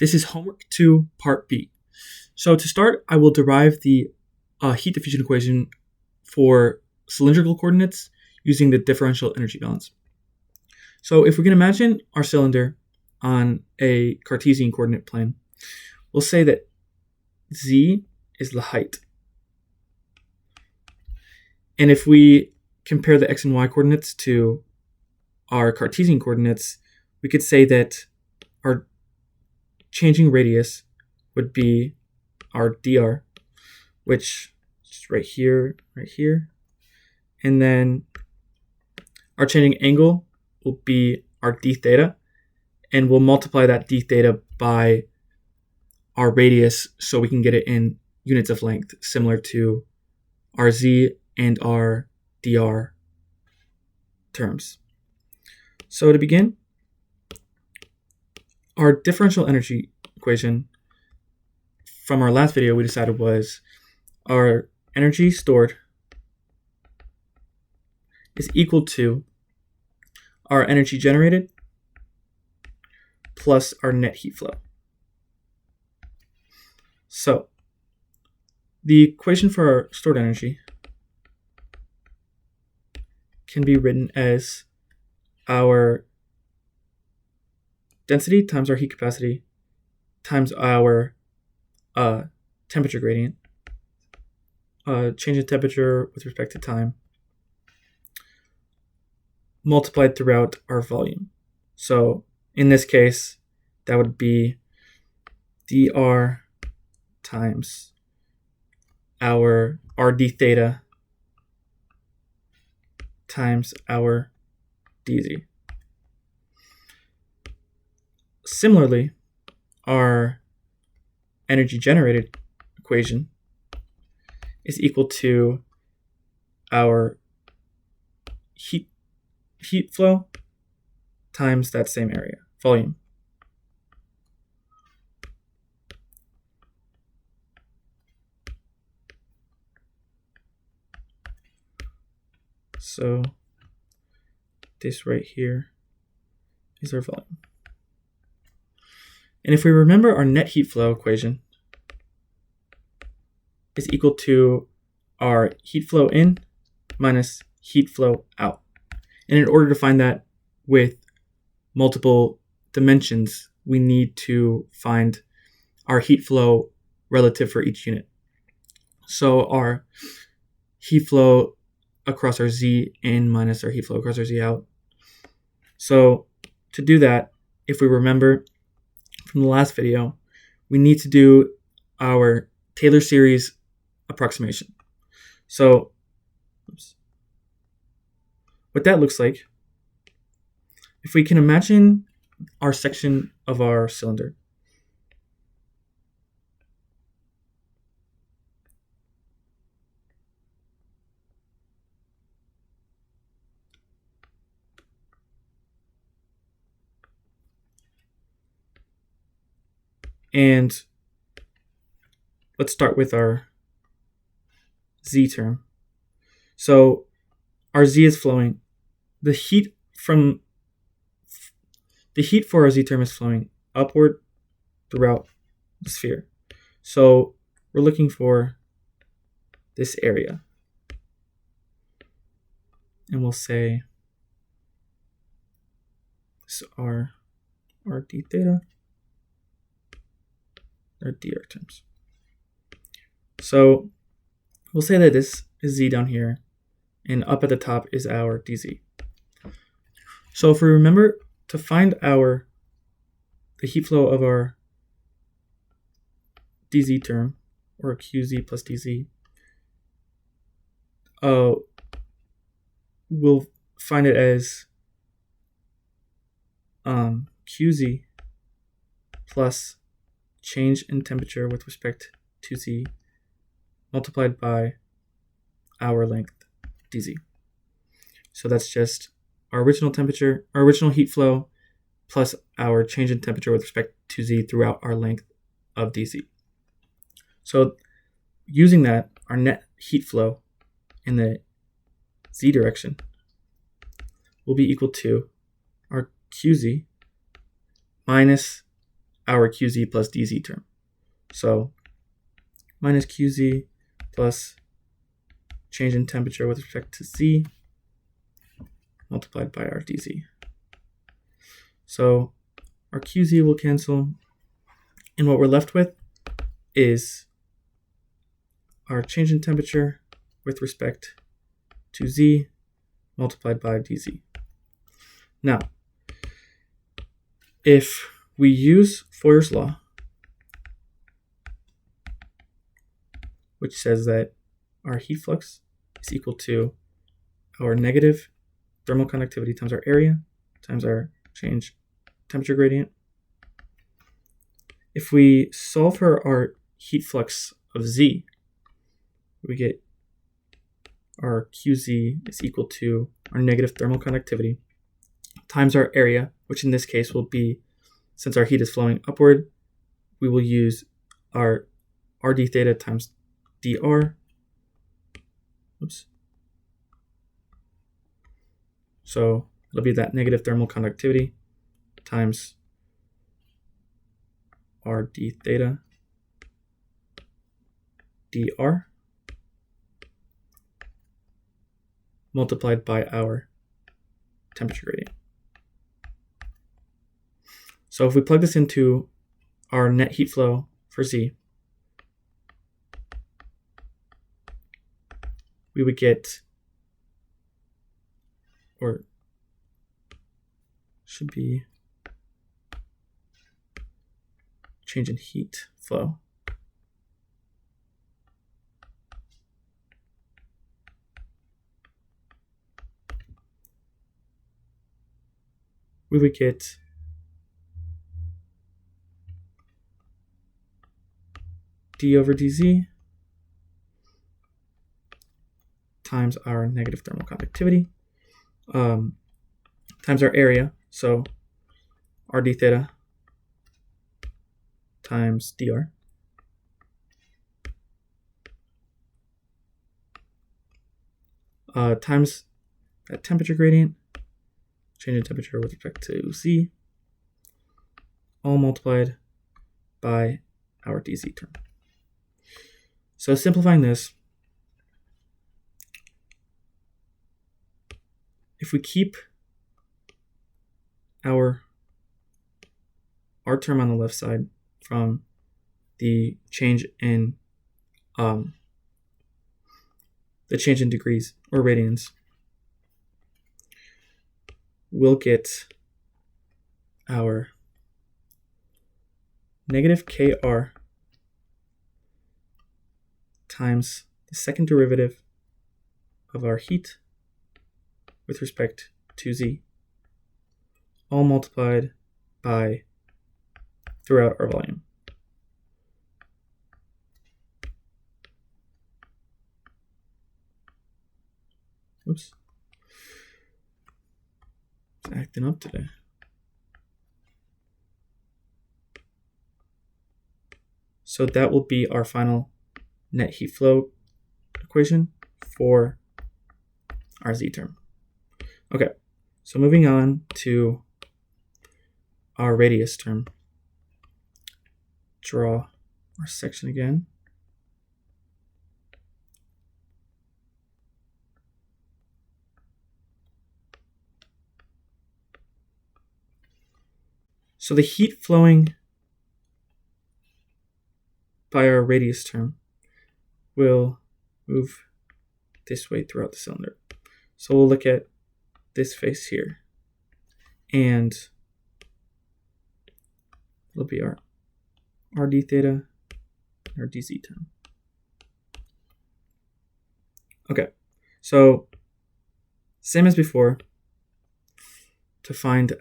This is homework 2, part B. So to start, I will derive the heat diffusion equation for cylindrical coordinates using the differential energy balance. So if we can imagine our cylinder on a Cartesian coordinate plane, we'll say that z is the height. And if we compare the x and y coordinates to our Cartesian coordinates, we could say that our changing radius would be our dr, which is right here. And then our changing angle will be our d theta, and we'll multiply that d theta by our radius so we can get it in units of length, similar to our z and our dr terms. So to begin, our differential energy equation from our last video we decided was our energy stored is equal to our energy generated plus our net heat flow. So the equation for our stored energy can be written as our density times our heat capacity times our temperature gradient, change in temperature with respect to time, multiplied throughout our volume. So in this case, that would be dr times our d theta times our dz. Similarly, our energy generated equation is equal to our heat flow times that same area, volume. So this right here is our volume. And if we remember, our net heat flow equation is equal to our heat flow in minus heat flow out. And in order to find that with multiple dimensions, we need to find our heat flow relative for each unit. So our heat flow across our z in minus our heat flow across our z out. So to do that, if we remember from the last video, we need to do our Taylor series approximation. So what that looks like, if we can imagine our section of our cylinder, and let's start with our z term. So our z is flowing. The heat for our z term is flowing upward throughout the sphere. So we're looking for this area. And we'll say this is our d theta, our dr terms. So we'll say that this is z down here, and up at the top is our dz. So if we remember to find the heat flow of our dz term, or qz plus dz, we'll find it as qz plus change in temperature with respect to z multiplied by our length dz. So that's just our original temperature, our original heat flow, plus our change in temperature with respect to z throughout our length of dz. So using that, our net heat flow in the z direction will be equal to our qz minus our QZ plus DZ term. So minus QZ plus change in temperature with respect to Z multiplied by our DZ. So our QZ will cancel, and what we're left with is our change in temperature with respect to Z multiplied by DZ. Now, if we use Fourier's law, which says that our heat flux is equal to our negative thermal conductivity times our area times our change temperature gradient. If we solve for our heat flux of Z, we get our QZ is equal to our negative thermal conductivity times our area, which in this case will be, since our heat is flowing upward, we will use our RD theta times dr. Oops. So it'll be that negative thermal conductivity times RD theta dr multiplied by our temperature gradient. So if we plug this into our net heat flow for Z, we would get, or should be, change in heat flow. We would get d over dz times our negative thermal conductivity times our area, so RD theta times dr, times that temperature gradient, change in temperature with respect to Z, all multiplied by our dz term. So simplifying this, if we keep our term on the left side from the change in degrees or radians, we'll get our negative kr times the second derivative of our heat with respect to Z, all multiplied by throughout our volume. Oops. It's acting up today. So that will be our final net heat flow equation for our Z term. Okay, so moving on to our radius term. Draw our section again. So the heat flowing by our radius term will move this way throughout the cylinder. So we'll look at this face here, and it'll be our RD theta, our DZ term. Okay, so same as before, to find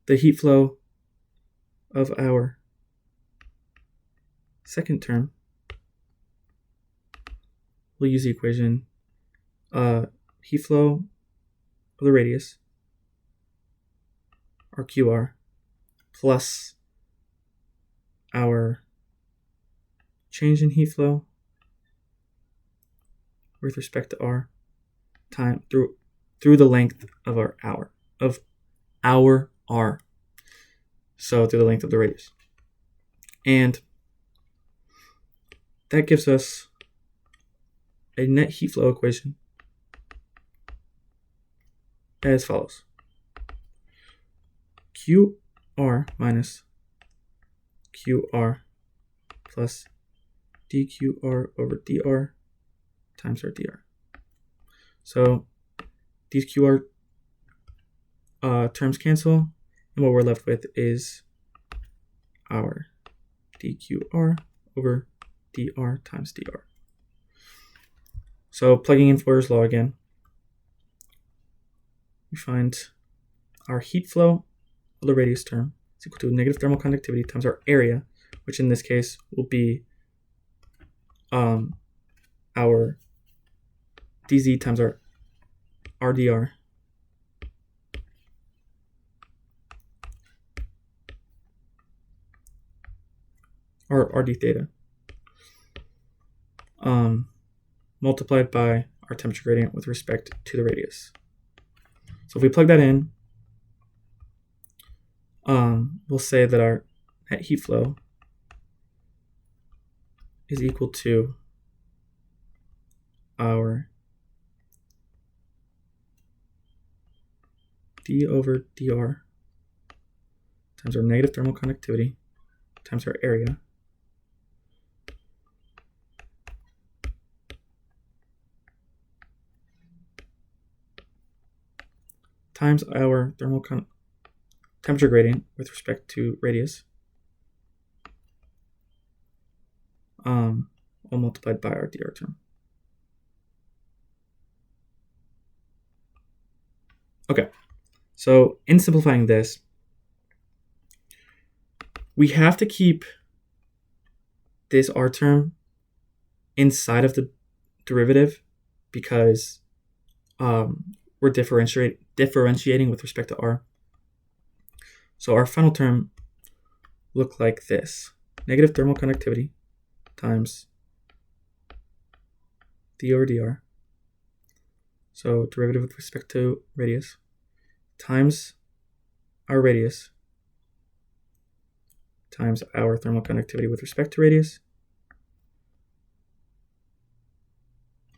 the heat flow of our second term, we'll use the equation heat flow of the radius, our QR, plus our change in heat flow with respect to R time through the length of our R. so through the length of the radius. And that gives us a net heat flow equation as follows. QR minus QR plus dQr over dr times our dr. So these QR terms cancel, and what we're left with is our dQr over dr times dr. So plugging in Fourier's law again, we find our heat flow of the radius term is equal to negative thermal conductivity times our area, which in this case will be our dz times our rdr or rd theta multiplied by our temperature gradient with respect to the radius. So if we plug that in, we'll say that our net heat flow is equal to our d over dr times our negative thermal conductivity times our area times our temperature gradient with respect to radius, all multiplied by our dr term. Okay, so in simplifying this, we have to keep this r term inside of the derivative because we're differentiating with respect to r. So our final term look like this: negative thermal conductivity times d over dr, so derivative with respect to radius, times our radius times our thermal conductivity with respect to radius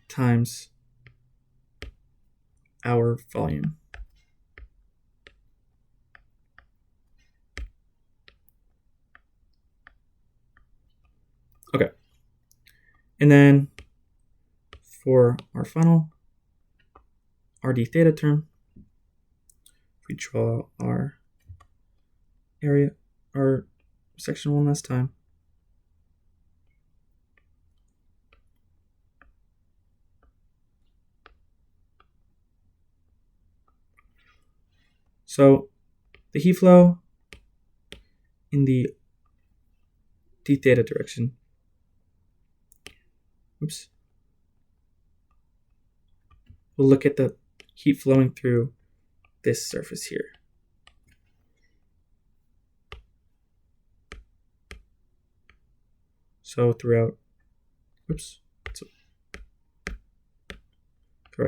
times our volume. Okay, and then for our final rd theta term, we draw our area, our section one last time. So the heat flow in the d theta direction, we'll look at the heat flowing through this surface here. So throughout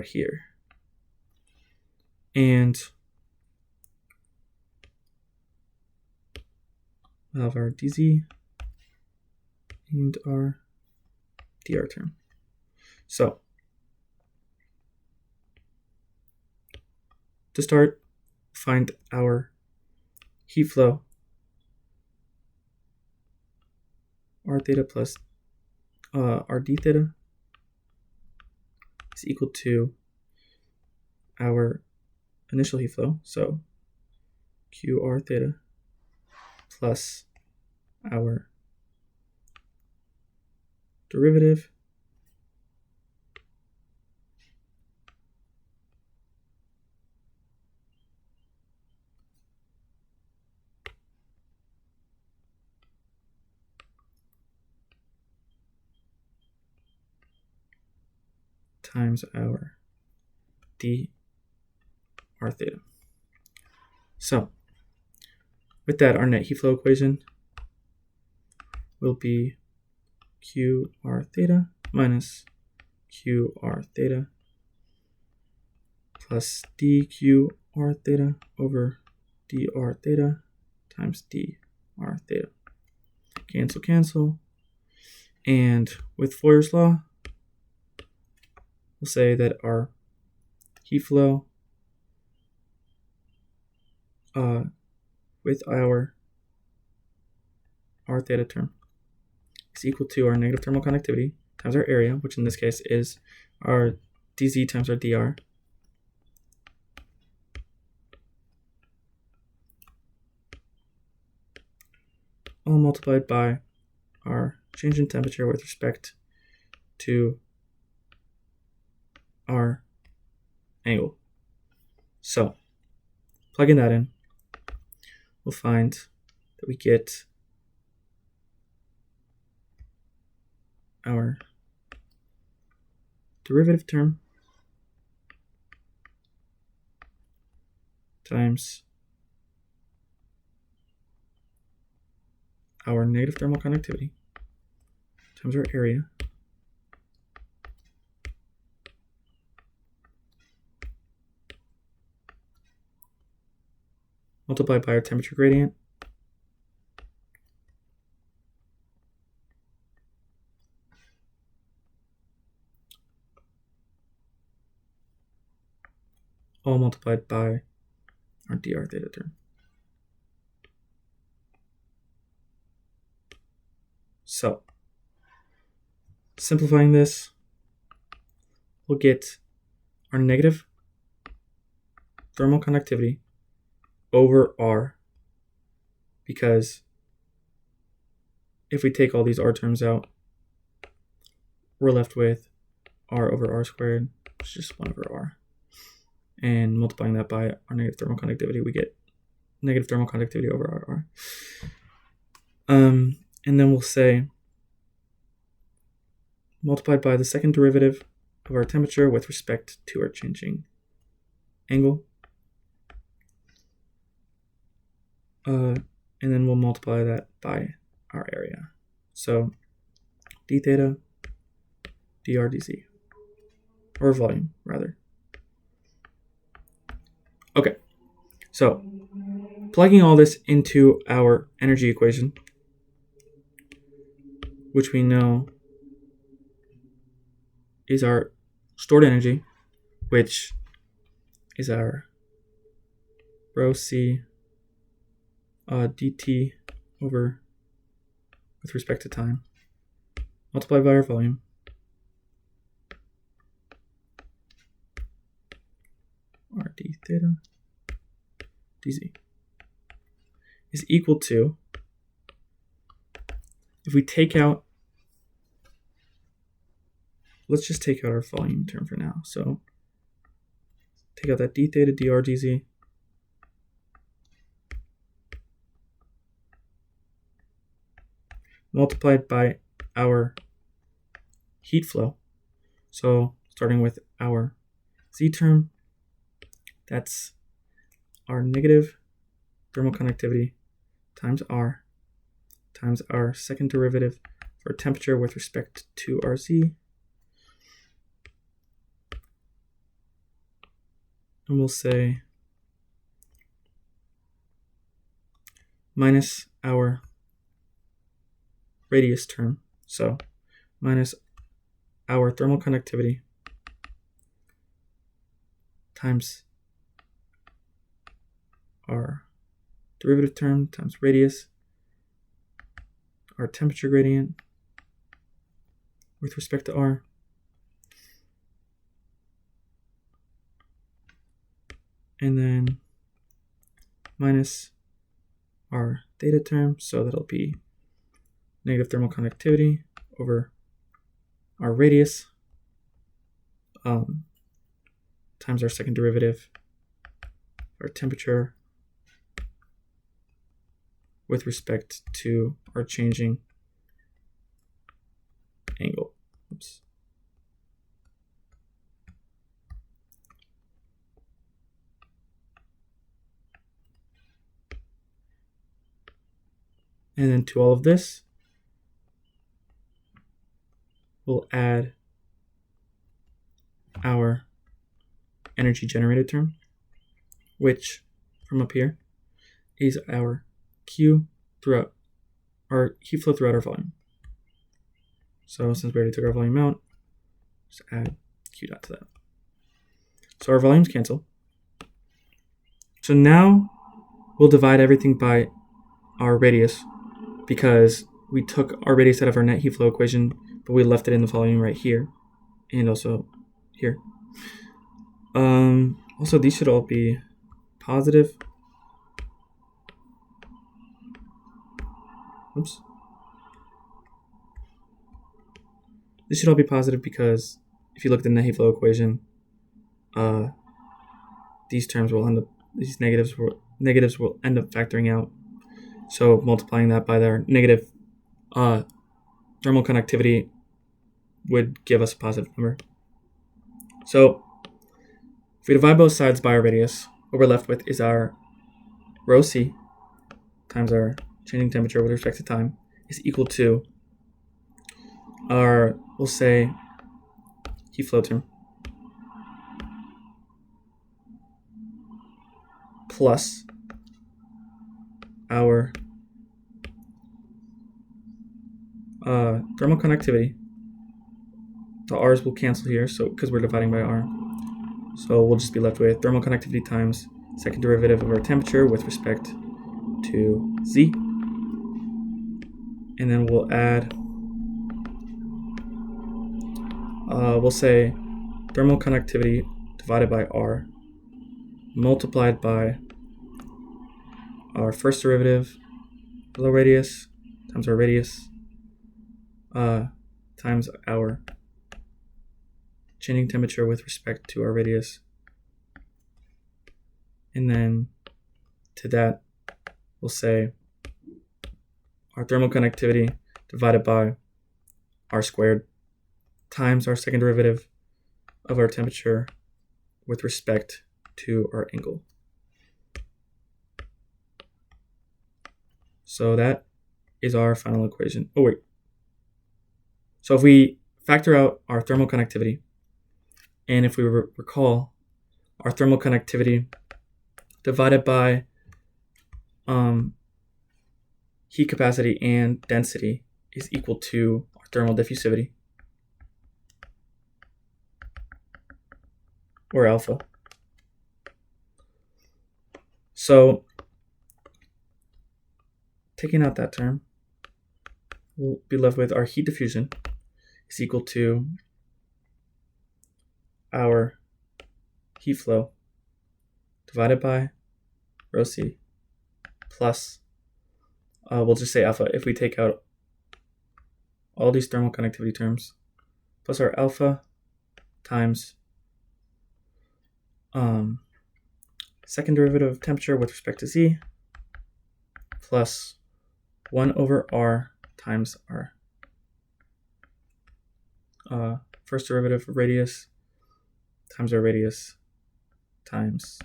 here. And we'll have our dz and our dr term. So to start, find our heat flow, r theta plus rd theta is equal to our initial heat flow, so qr theta plus our derivative times our dr theta. So with that, our net heat flow equation will be qr theta minus qr theta plus dqr theta over dr theta times dr theta. Cancel, cancel. And with Fourier's law, we'll say that our heat flow with our r theta term is equal to our negative thermal conductivity times our area, which in this case is our dz times our dr, all multiplied by our change in temperature with respect to our angle. So, plugging that in, we'll find that we get our derivative term times our negative thermal conductivity times our area multiplied by our temperature gradient all multiplied by our dr theta term. So, simplifying this, we'll get our negative thermal conductivity over R, because if we take all these R terms out, we're left with R over R squared, which is just 1 over R. And multiplying that by our negative thermal conductivity, we get negative thermal conductivity over R. And then we'll say multiplied by the second derivative of our temperature with respect to our changing angle. And then we'll multiply that by our area. So d theta dr dz, or volume rather. Okay, so plugging all this into our energy equation, which we know is our stored energy, which is our rho c dt over with respect to time, multiplied by our volume, r d theta dz, is equal to, if we take out, let's just take out our volume term for now. So take out that d theta dr dz, multiplied by our heat flow. So starting with our z term, that's our negative thermal conductivity times R times our second derivative for temperature with respect to our z. And we'll say minus our radius term, so minus our thermal conductivity times our derivative term times radius, our temperature gradient with respect to R, and then minus our theta term, so that'll be negative thermal conductivity over our radius times our second derivative, our temperature with respect to our changing angle. Oops. And then to all of this, we'll add our energy generated term, which from up here is our Q throughout our heat flow throughout our volume. So since we already took our volume out, just add Q dot to that. So our volumes cancel. So now we'll divide everything by our radius because we took our radius out of our net heat flow equation, but we left it in the volume right here and also here. Also, these should all be positive. Oops. This should all be positive because if you look at the net heat flow equation, these terms will end up, these negatives will end up factoring out. So multiplying that by their negative thermal conductivity would give us a positive number. So if we divide both sides by our radius, what we're left with is our rho c times our changing temperature with respect to time is equal to our, we'll say, heat flow term plus our thermal conductivity. The r's will cancel here, so because we're dividing by r. So we'll just be left with thermal conductivity times second derivative of our temperature with respect to z. And then we'll add, we'll say thermal conductivity divided by r multiplied by our first derivative below radius times our radius times our changing temperature with respect to our radius. And then to that, we'll say our thermal conductivity divided by r squared times our second derivative of our temperature with respect to our angle. So that is our final equation. Oh, wait. So if we factor out our thermal conductivity, and if we recall, our thermal conductivity divided by heat capacity and density is equal to our thermal diffusivity, or alpha. So taking out that term, we'll be left with our heat diffusion is equal to our heat flow divided by rho c plus, we'll just say alpha if we take out all these thermal conductivity terms, plus our alpha times second derivative of temperature with respect to z plus 1 over r times our first derivative of radius times our radius times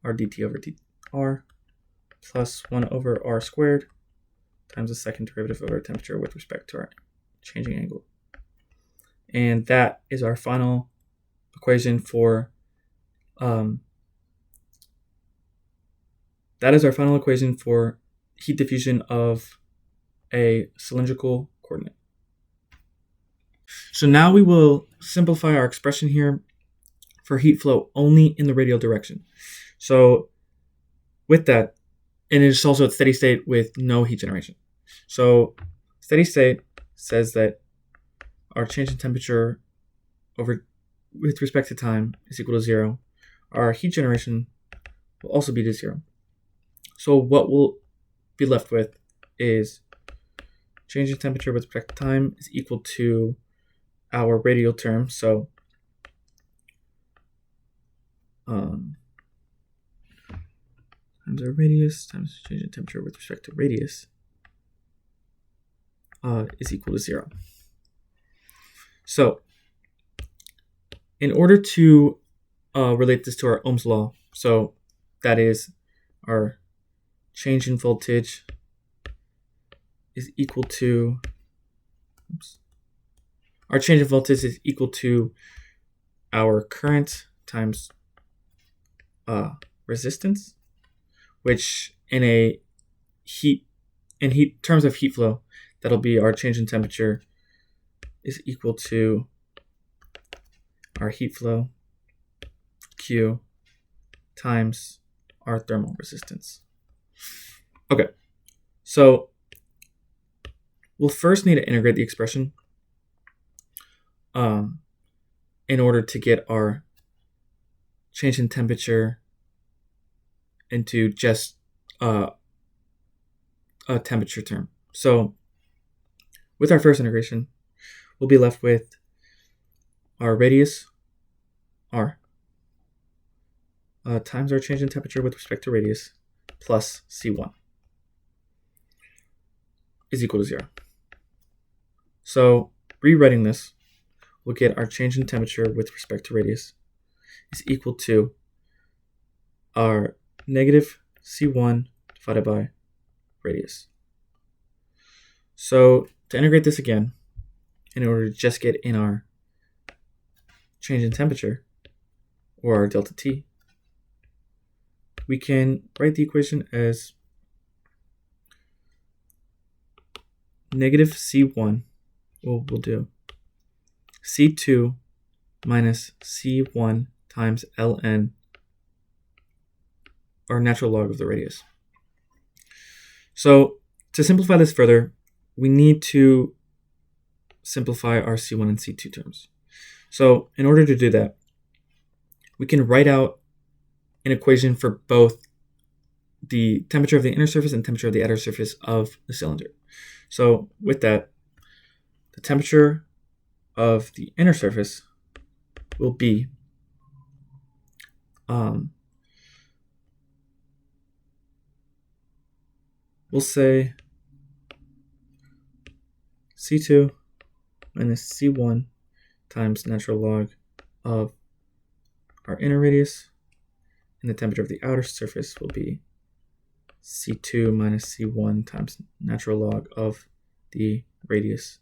our dt over dr plus 1 over r squared times the second derivative of our temperature with respect to our changing angle. And that is our final equation for heat diffusion of a cylindrical coordinate. So now we will simplify our expression here for heat flow only in the radial direction. So with that, and it's also at steady state with no heat generation. So steady state says that our change in temperature with respect to time is equal to 0. Our heat generation will also be to 0. So what we'll be left with is change in temperature with respect to time is equal to our radial term. So times our radius times change in temperature with respect to radius is equal to 0. So in order to relate this to our Ohm's law, so that is our change in voltage is equal to, our change in voltage is equal to our current times resistance. which in heat terms of heat flow, that'll be our change in temperature is equal to our heat flow, Q, times our thermal resistance. Okay, so we'll first need to integrate the expression in order to get our change in temperature into just a temperature term. So with our first integration, we'll be left with our radius, R, times our change in temperature with respect to radius, plus C1 is equal to 0. So rewriting this, we'll get our change in temperature with respect to radius is equal to our negative C1 divided by radius. So to integrate this again, in order to just get in our change in temperature, or our delta T, we can write the equation as negative C1, we'll do C2 minus C1 times ln, our natural log of the radius. So to simplify this further, we need to simplify our C1 and C2 terms. So in order to do that, we can write out an equation for both the temperature of the inner surface and temperature of the outer surface of the cylinder. So with that, the temperature of the inner surface will be we'll say C2 minus C1 times natural log of our inner radius, and the temperature of the outer surface will be C2 minus C1 times natural log of the radius,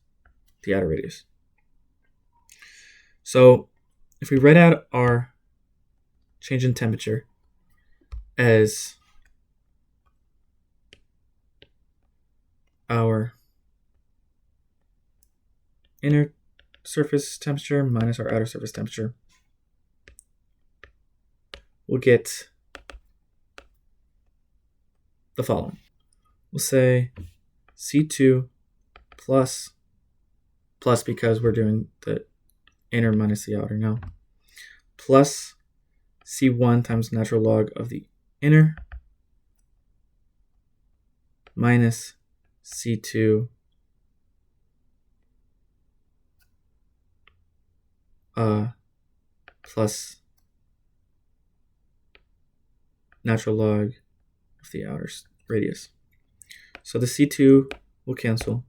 the outer radius. So if we write out our change in temperature as our inner surface temperature minus our outer surface temperature, we'll get the following. We'll say C2 plus because we're doing the inner minus the outer now, plus C1 times natural log of the inner minus C2 plus natural log of the outer radius. So the C2 will cancel,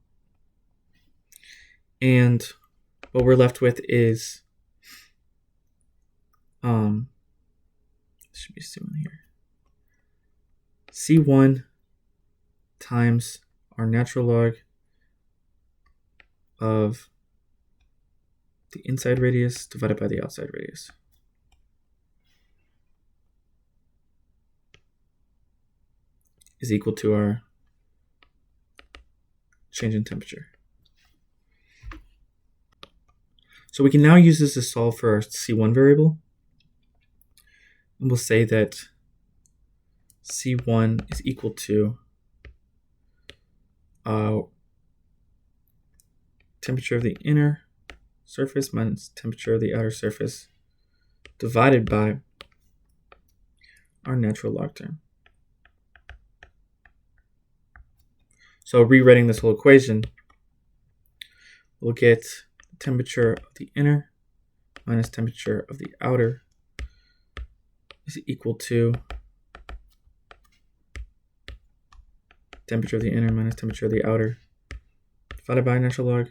and what we're left with is should be C1 here. C1 times our natural log of the inside radius divided by the outside radius. Is equal to our change in temperature. So we can now use this to solve for our C1 variable. And we'll say that C1 is equal to temperature of the inner surface minus temperature of the outer surface divided by our natural log term. So rewriting this whole equation, we'll get temperature of the inner minus temperature of the outer is equal to temperature of the inner minus temperature of the outer divided by natural log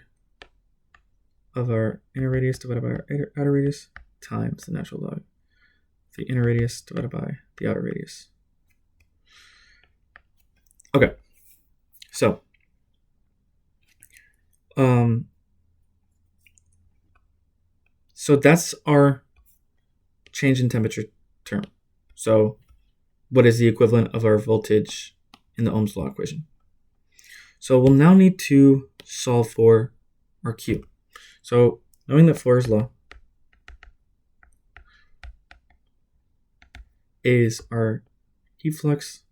of our inner radius divided by our outer radius times the natural log of the inner radius divided by the outer radius. Okay, so so that's our change in temperature term. So what is the equivalent of our voltage in the Ohm's law equation. So we'll now need to solve for our Q. So knowing that Floer's law is our heat flux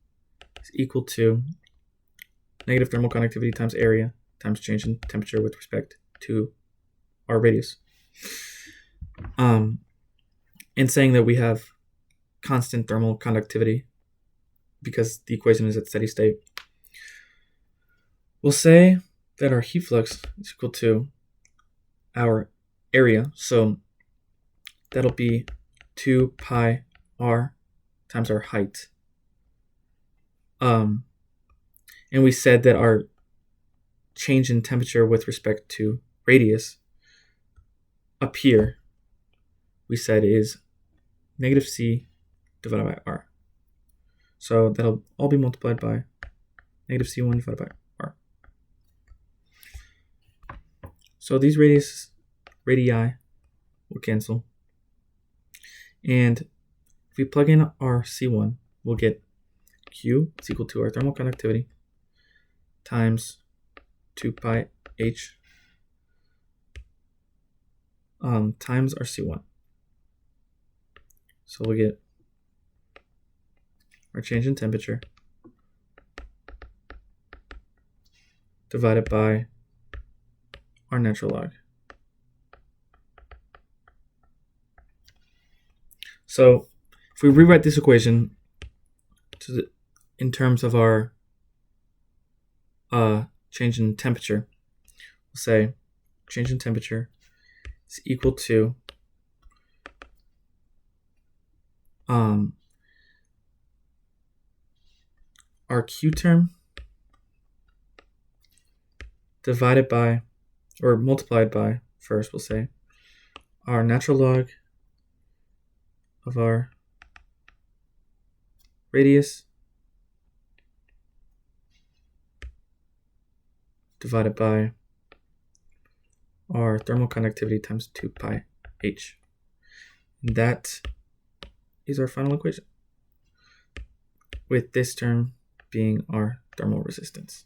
is equal to negative thermal conductivity times area times change in temperature with respect to our radius. And saying that we have constant thermal conductivity because the equation is at steady state, we'll say that our heat flux is equal to our area. So that'll be 2 pi r times our height. And we said that our change in temperature with respect to radius up here, we said is negative c divided by r. So that'll all be multiplied by negative c1 divided by r. So these radii will cancel. And if we plug in our c1, we'll get Q is equal to our thermal conductivity times 2 pi h times our C1. So we'll get our change in temperature divided by our natural log. So if we rewrite this equation in terms of our change in temperature, we'll say change in temperature is equal to our Q term divided by, or multiplied by, first we'll say, our natural log of our radius divided by our thermal conductivity times 2 pi h. And that is our final equation, with this term being our thermal resistance.